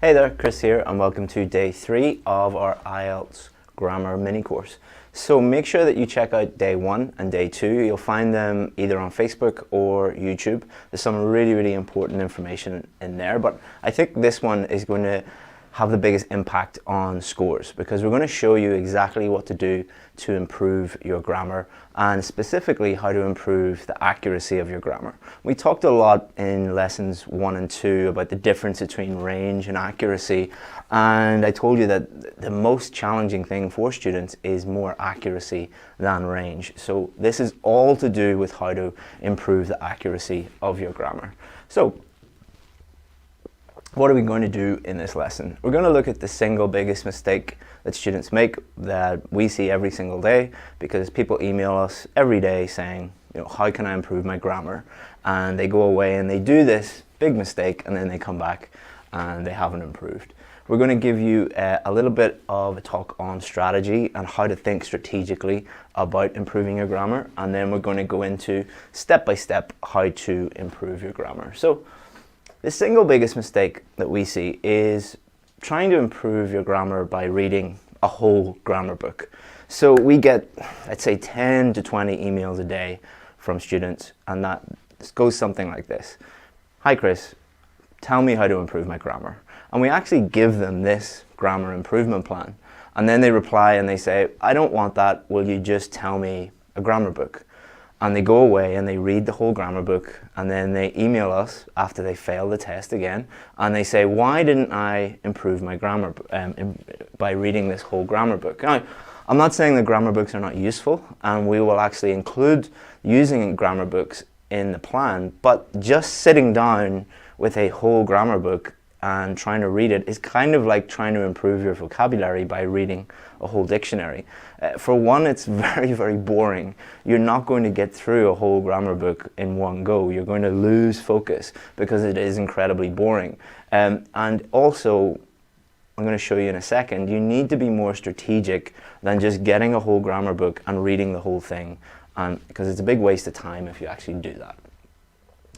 Hey there, Chris here, and welcome to day 3 of our IELTS grammar mini course. So make sure that you check out day 1 and day 2. You'll find them either on Facebook or YouTube. There's some really important information in there, but I think this one is going to have the biggest impact on scores because we're going to show you exactly what to do to improve your grammar and specifically how to improve the accuracy of your grammar. We talked a lot in lessons 1 and 2 about the difference between range and accuracy, and I told you that the most challenging thing for students is more accuracy than range. So this is all to do with how to improve the accuracy of your grammar. So what are we going to do in this lesson? We're going to look at the single biggest mistake that students make that we see every single day, because people email us every day saying, how can I improve my grammar? And they go away and they do this big mistake and then they come back and they haven't improved. We're going to give you a little bit of a talk on strategy and how to think strategically about improving your grammar, and then we're going to go into step by step how to improve your grammar. So the single biggest mistake that we see is trying to improve your grammar by reading a whole grammar book. So we get, let's say, 10 to 20 emails a day from students, and that goes something like this. Hi Chris, tell me how to improve my grammar. And we actually give them this grammar improvement plan. And then they reply and they say, I don't want that, will you just tell me a grammar book? And they go away and they read the whole grammar book, and then they email us after they fail the test again, and they say, why didn't I improve my grammar by reading this whole grammar book? Now, I'm not saying that grammar books are not useful, and we will actually include using grammar books in the plan, but just sitting down with a whole grammar book and trying to read it is kind of like trying to improve your vocabulary by reading a whole dictionary. For one, it's very boring. You're not going to get through a whole grammar book in one go. You're going to lose focus because it is incredibly boring. And also, I'm going to show you in a second, you need to be more strategic than just getting a whole grammar book and reading the whole thing, because it's a big waste of time if you actually do that.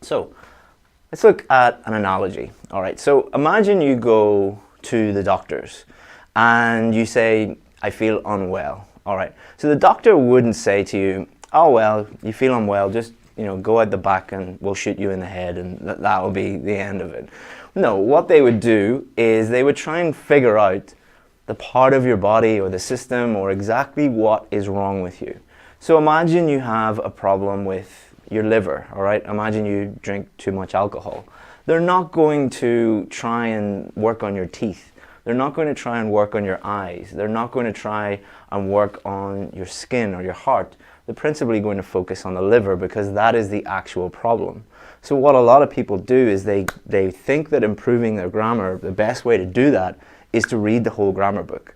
So let's look at an analogy. All right, so imagine you go to the doctors and you say, I feel unwell. All right, so the doctor wouldn't say to you, oh well, you feel unwell, just go out the back and we'll shoot you in the head and that will be the end of it. No, what they would do is they would try and figure out the part of your body or the system or exactly what is wrong with you. So imagine you have a problem with your liver, all right? Imagine you drink too much alcohol. They're not going to try and work on your teeth. They're not going to try and work on your eyes. They're not going to try and work on your skin or your heart. They're principally going to focus on the liver because that is the actual problem. So what a lot of people do is they think that improving their grammar, the best way to do that is to read the whole grammar book.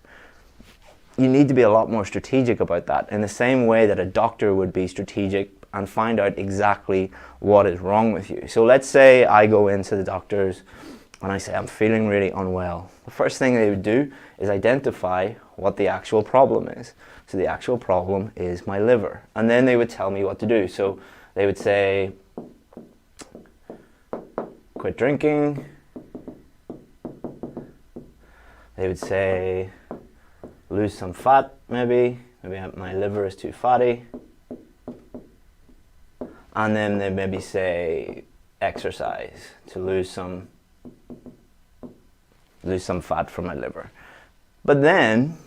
You need to be a lot more strategic about that, in the same way that a doctor would be strategic and find out exactly what is wrong with you. So let's say I go into the doctors and I say, I'm feeling really unwell. The first thing they would do is identify what the actual problem is. So the actual problem is my liver. And then they would tell me what to do. So they would say, quit drinking. They would say, lose some fat, maybe my liver is too fatty. And then they maybe say, exercise to lose some fat from my liver. But then,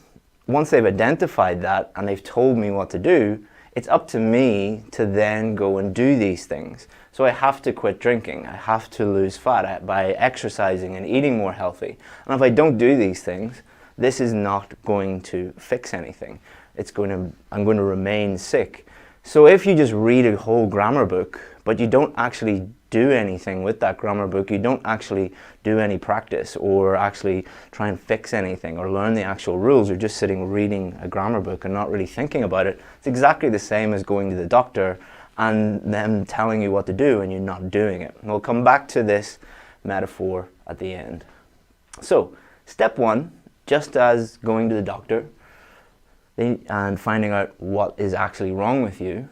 once they've identified that and they've told me what to do, it's up to me to then go and do these things. So I have to quit drinking, I have to lose fat by exercising and eating more healthy. And if I don't do these things, this is not going to fix anything. I'm going to remain sick. So if you just read a whole grammar book, but you don't actually do anything with that grammar book, you don't actually do any practice or actually try and fix anything or learn the actual rules, you're just sitting reading a grammar book and not really thinking about it, it's exactly the same as going to the doctor and them telling you what to do and you're not doing it. And we'll come back to this metaphor at the end. So, step 1, just as going to the doctor and finding out what is actually wrong with you,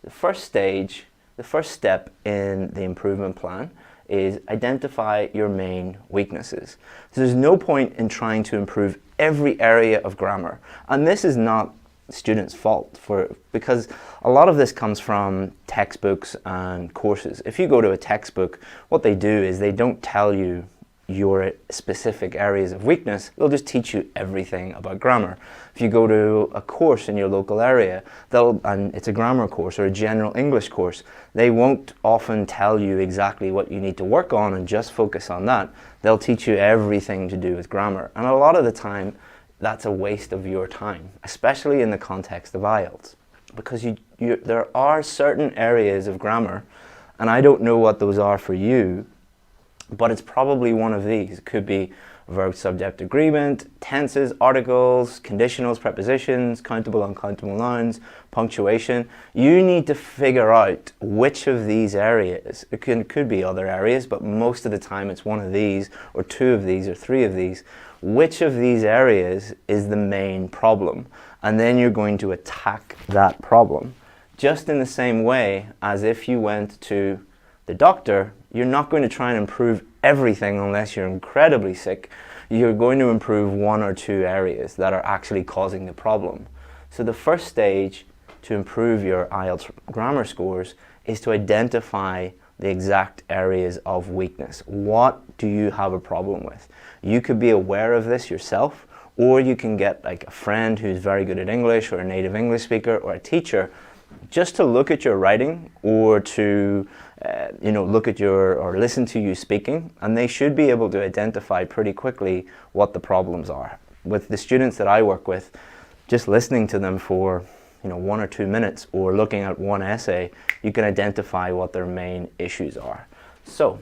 the first step in the improvement plan is identify your main weaknesses. So there's no point in trying to improve every area of grammar. And this is not students' fault, because a lot of this comes from textbooks and courses. If you go to a textbook, what they do is they don't tell you your specific areas of weakness, they'll just teach you everything about grammar. If you go to a course in your local area, and it's a grammar course or a general English course, they won't often tell you exactly what you need to work on and just focus on that. They'll teach you everything to do with grammar. And a lot of the time, that's a waste of your time, especially in the context of IELTS. Because there are certain areas of grammar, and I don't know what those are for you, but it's probably one of these. It could be verb-subject agreement, tenses, articles, conditionals, prepositions, countable, uncountable nouns, punctuation. You need to figure out which of these areas, it could be other areas, but most of the time it's one of these, or two of these, or three of these. Which of these areas is the main problem? And then you're going to attack that problem. Just in the same way as if you went to the doctor, you're not going to try and improve everything unless you're incredibly sick. You're going to improve one or two areas that are actually causing the problem. So the first stage to improve your IELTS grammar scores is to identify the exact areas of weakness. What do you have a problem with? You could be aware of this yourself, or you can get like a friend who's very good at English, or a native English speaker, or a teacher, just to look at your writing, or to look at or listen to you speaking, and they should be able to identify pretty quickly what the problems are. With the students that I work with, just listening to them for 1 or 2 minutes, or looking at one essay, you can identify what their main issues are. So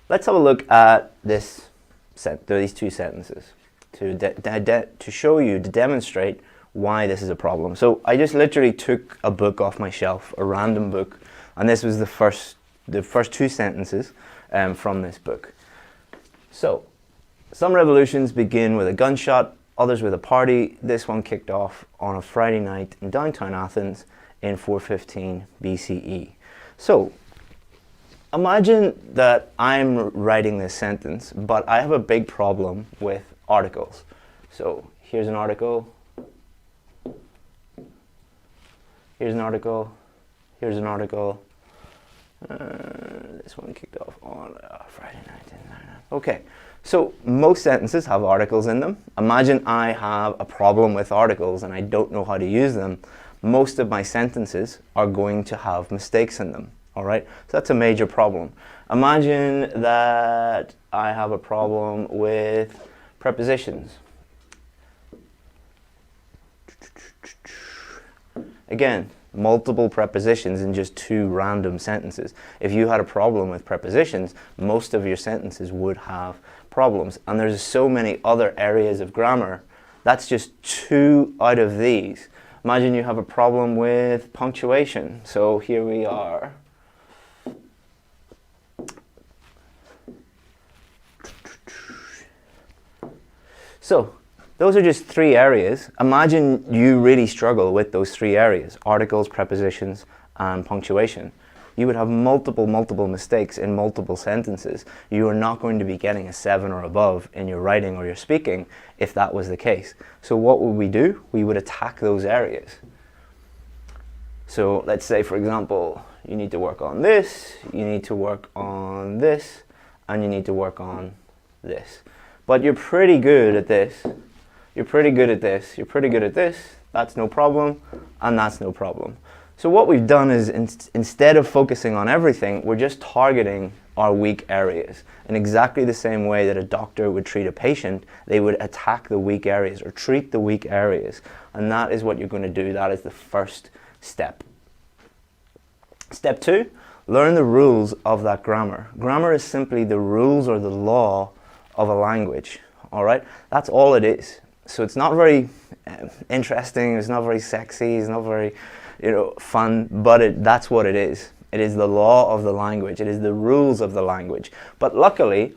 let's have a look at these two sentences to show you, to demonstrate why this is a problem. So I just literally took a book off my shelf, a random book, and this was the first two sentences from this book. So, some revolutions begin with a gunshot, others with a party. This one kicked off on a Friday night in downtown Athens in 415 BCE. So, imagine that I'm writing this sentence, but I have a big problem with articles. So, here's an article. Here's an article, here's an article. This one kicked off on Friday night. Okay, so most sentences have articles in them. Imagine I have a problem with articles and I don't know how to use them. Most of my sentences are going to have mistakes in them, all right? So that's a major problem. Imagine that I have a problem with prepositions. Again, multiple prepositions in just two random sentences. If you had a problem with prepositions, most of your sentences would have problems. And there's so many other areas of grammar. That's just 2 out of these. Imagine you have a problem with punctuation. So here we are. So those are just 3 areas. Imagine you really struggle with those 3 areas: articles, prepositions, and punctuation. You would have multiple mistakes in multiple sentences. You are not going to be getting a 7 or above in your writing or your speaking if that was the case. So what would we do? We would attack those areas. So let's say, for example, you need to work on this, you need to work on this, and you need to work on this. But you're pretty good at this. You're pretty good at this, you're pretty good at this, that's no problem, and that's no problem. So what we've done is, instead of focusing on everything, we're just targeting our weak areas. In exactly the same way that a doctor would treat a patient, they would attack the weak areas, or treat the weak areas. And that is what you're going to do. That is the first step. Step 2, learn the rules of that grammar. Grammar is simply the rules or the law of a language, all right? That's all it is. So it's not very interesting, it's not very sexy, it's not very fun, but that's what it is. It is the law of the language, it is the rules of the language. But luckily,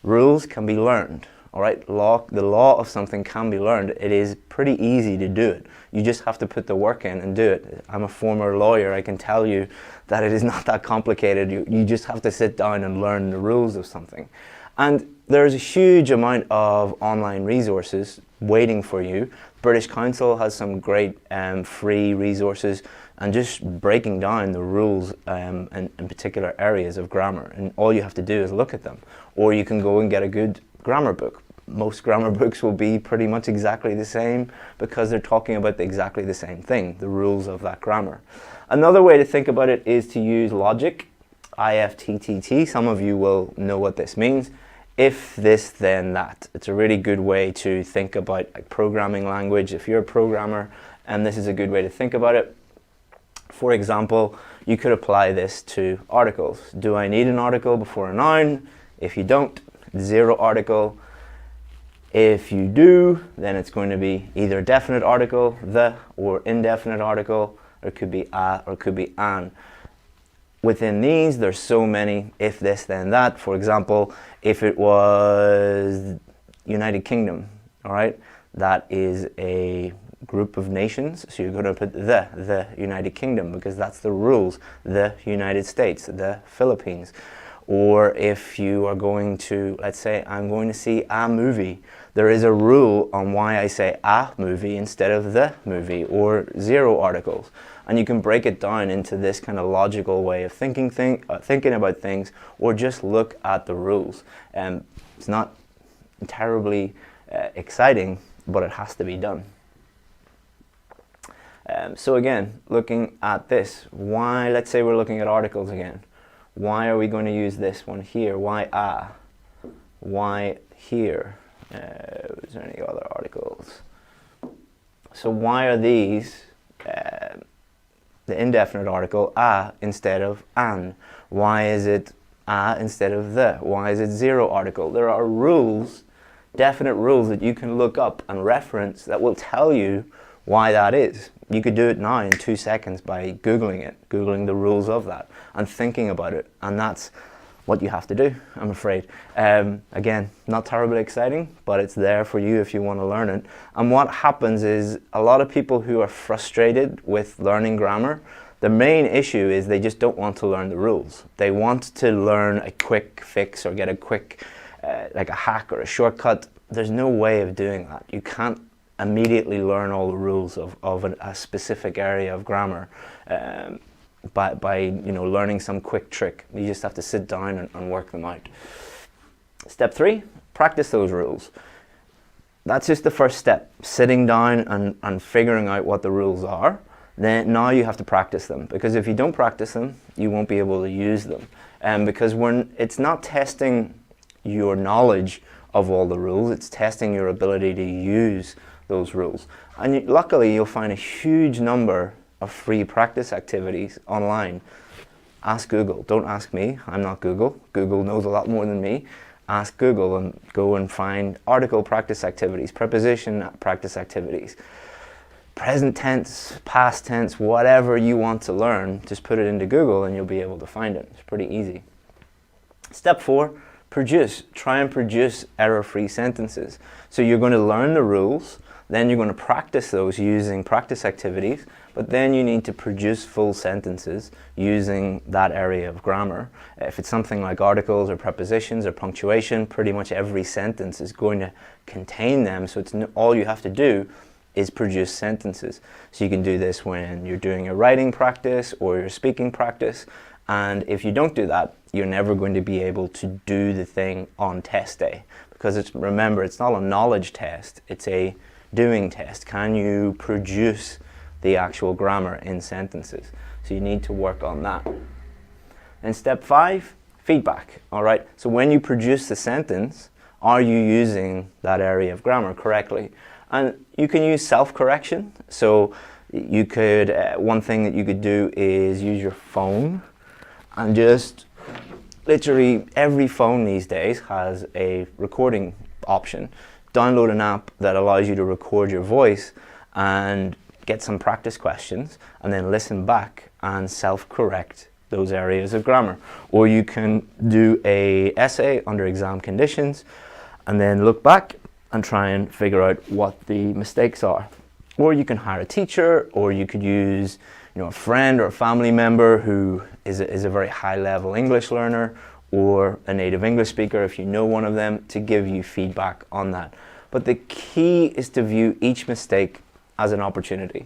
rules can be learned, All right, the law of something can be learned. It is pretty easy to do it. You just have to put the work in and do it. I'm a former lawyer. I can tell you that it is not that complicated. You just have to sit down and learn the rules of something. And there's a huge amount of online resources waiting for you. British Council has some great free resources and just breaking down the rules in particular areas of grammar. And all you have to do is look at them. Or you can go and get a good grammar book. Most grammar books will be pretty much exactly the same because they're talking about exactly the same thing, the rules of that grammar. Another way to think about it is to use logic, IFTTT. Some of you will know what this means. If this, then that. It's a really good way to think about like programming language. If you're a programmer, and this is a good way to think about it. For example, you could apply this to articles. Do I need an article before a noun? If you don't, zero article. If you do, then it's going to be either definite article, the, or indefinite article, or it could be a, or it could be an. Within these, there's so many if this, then that. For example, if it was United Kingdom, all right, that is a group of nations, so you're going to put the United Kingdom because that's the rules, the United States, the Philippines. Or if you are going to, let's say, I'm going to see a movie, there is a rule on why I say a movie instead of the movie, or zero articles. And you can break it down into this kind of logical way of thinking about things, or just look at the rules. It's not terribly exciting, but it has to be done. So again, looking at this, why, let's say we're looking at articles again. Why are we going to use this one here? Why a? Why here? Is there any other articles? So why are these the indefinite article a instead of an? Why is it a instead of the? Why is it zero article? There are rules, definite rules that you can look up and reference that will tell you why that is. You could do it now in 2 seconds by Googling it, Googling the rules of that and thinking about it. And that's what you have to do, I'm afraid. Again, not terribly exciting, but it's there for you if you want to learn it. And what happens is a lot of people who are frustrated with learning grammar, the main issue is they just don't want to learn the rules. They want to learn a quick fix or get a quick, like a hack or a shortcut. There's no way of doing that. You can't immediately learn all the rules of a specific area of grammar by learning some quick trick. You just have to sit down and work them out. Step 3, practice those rules. That's just the first step, sitting down and figuring out what the rules are. Then now you have to practice them, because if you don't practice them, you won't be able to use them. Because it's not testing your knowledge of all the rules, it's testing your ability to use those rules. And luckily you'll find a huge number of free practice activities online. Ask Google, don't ask me, I'm not Google. Google knows a lot more than me. Ask Google and go and find article practice activities, preposition practice activities, present tense, past tense, whatever you want to learn, just put it into Google and you'll be able to find it. It's pretty easy. Step 4, produce. Try and produce error-free sentences. So you're going to learn the rules, then you're going to practice those using practice activities, but then you need to produce full sentences using that area of grammar. If it's something like articles or prepositions or punctuation, pretty much every sentence is going to contain them, so all you have to do is produce sentences. So you can do this when you're doing a writing practice or your speaking practice, and if you don't do that, you're never going to be able to do the thing on test day, because remember, it's not a knowledge test, it's a doing test. Can you produce the actual grammar in sentences? So you need to work on that. And step 5, feedback. All right, so when you produce the sentence, are you using that area of grammar correctly? And you can use self-correction. So you could, one thing that you could do is use your phone and just literally every phone these days has a recording option. Download an app that allows you to record your voice and get some practice questions and then listen back and self-correct those areas of grammar. Or you can do an essay under exam conditions and then look back and try and figure out what the mistakes are. Or you can hire a teacher, or you could use a friend or a family member who is a very high level English learner, or a native English speaker if you know one of them, to give you feedback on that. But the key is to view each mistake as an opportunity.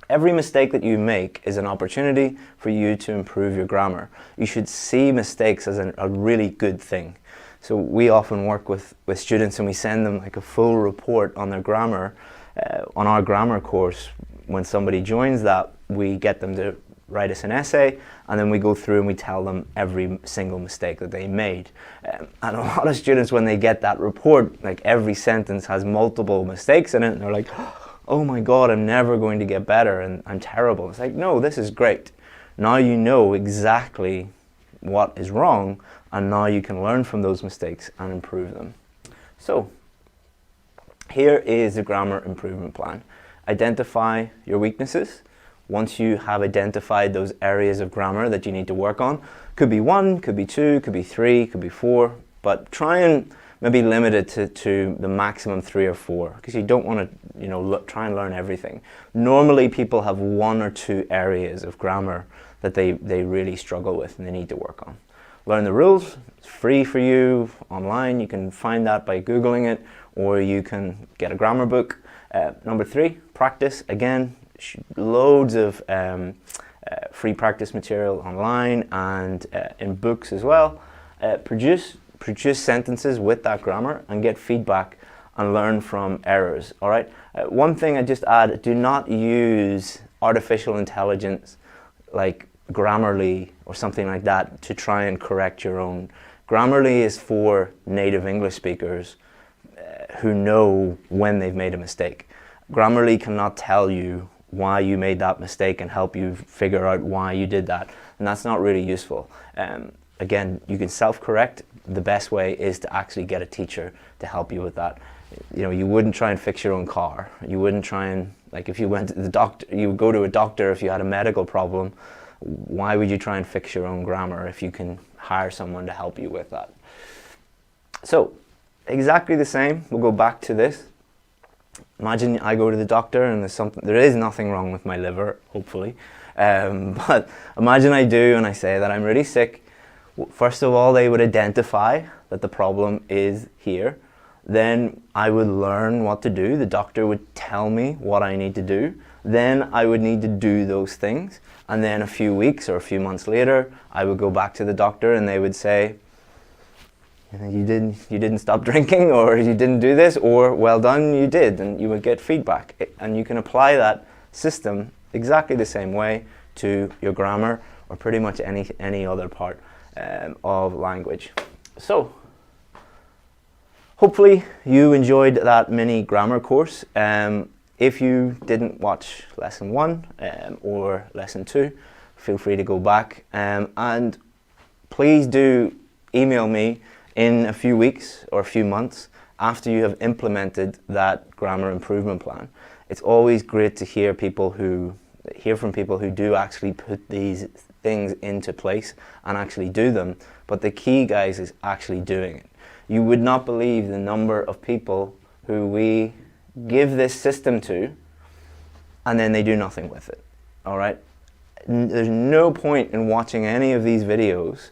Every mistake that you make is an opportunity for you to improve your grammar. You should see mistakes as a really good thing. So we often work with students, and we send them like a full report on their grammar. On our grammar course, when somebody joins that, we get them to write us an essay, and then we go through and we tell them every single mistake that they made. And a lot of students, when they get that report, like every sentence has multiple mistakes in it, and they're like, oh my God, I'm never going to get better and I'm terrible. It's like, no, this is great. Now you know exactly what is wrong, and now you can learn from those mistakes and improve them. So here is the grammar improvement plan. Identify your weaknesses. Once you have identified those areas of grammar that you need to work on, could be 1, could be 2, could be 3, could be 4, but try and maybe limit it to the maximum 3 or 4, because you don't want to try and learn everything. Normally people have 1 or 2 areas of grammar that they really struggle with and they need to work on. Learn the rules. It's free for you online. You can find that by Googling it, or you can get a grammar book. Number 3, practice. Again, loads of free practice material online and in books as well. Produce sentences with that grammar and get feedback and learn from errors. All right. One thing I just add: do not use artificial intelligence like Grammarly or something like that to try and correct your own. Grammarly is for native English speakers who know when they've made a mistake. Grammarly cannot tell you why you made that mistake and help you figure out why you did that, and that's not really useful. Again, you can self-correct. The best way is to actually get a teacher to help you with that. You wouldn't try and fix your own car. You wouldn't try and, like, if you went to the doctor, you would go to a doctor if you had a medical problem. Why would you try and fix your own grammar if you can hire someone to help you with that? So, exactly the same. We'll go back to this. Imagine I go to the doctor and there is nothing wrong with my liver, hopefully. But imagine I do, and I say that I'm really sick. First of all, they would identify that the problem is here. Then I would learn what to do. The doctor would tell me what I need to do. Then I would need to do those things. And then a few weeks or a few months later, I would go back to the doctor and they would say, you didn't stop drinking, or you didn't do this, or well done, you did, and you would get feedback. And you can apply that system exactly the same way to your grammar or pretty much any other part of language. So hopefully you enjoyed that mini grammar course. If you didn't watch lesson 1 or lesson 2, feel free to go back, and please do email me in a few weeks or a few months after you have implemented that grammar improvement plan. It's always great to hear from people who do actually put these things into place and actually do them. But the key, guys, is actually doing it. You would not believe the number of people who we give this system to and then they do nothing with it. All right? There's no point in watching any of these videos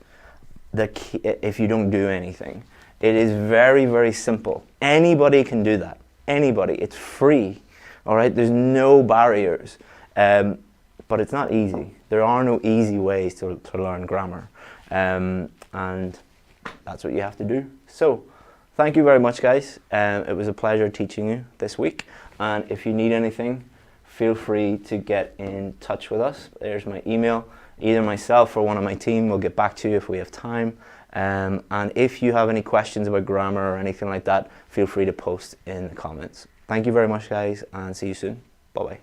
if you don't do anything. It is very, very simple. Anybody can do that. Anybody. It's free. All right? There's no barriers. But it's not easy. There are no easy ways to learn grammar. And that's what you have to do. So, thank you very much, guys. It was a pleasure teaching you this week. And if you need anything, feel free to get in touch with us. There's my email. Either myself or one of my team will get back to you if we have time. And if you have any questions about grammar or anything like that, feel free to post in the comments. Thank you very much, guys, and see you soon. Bye-bye.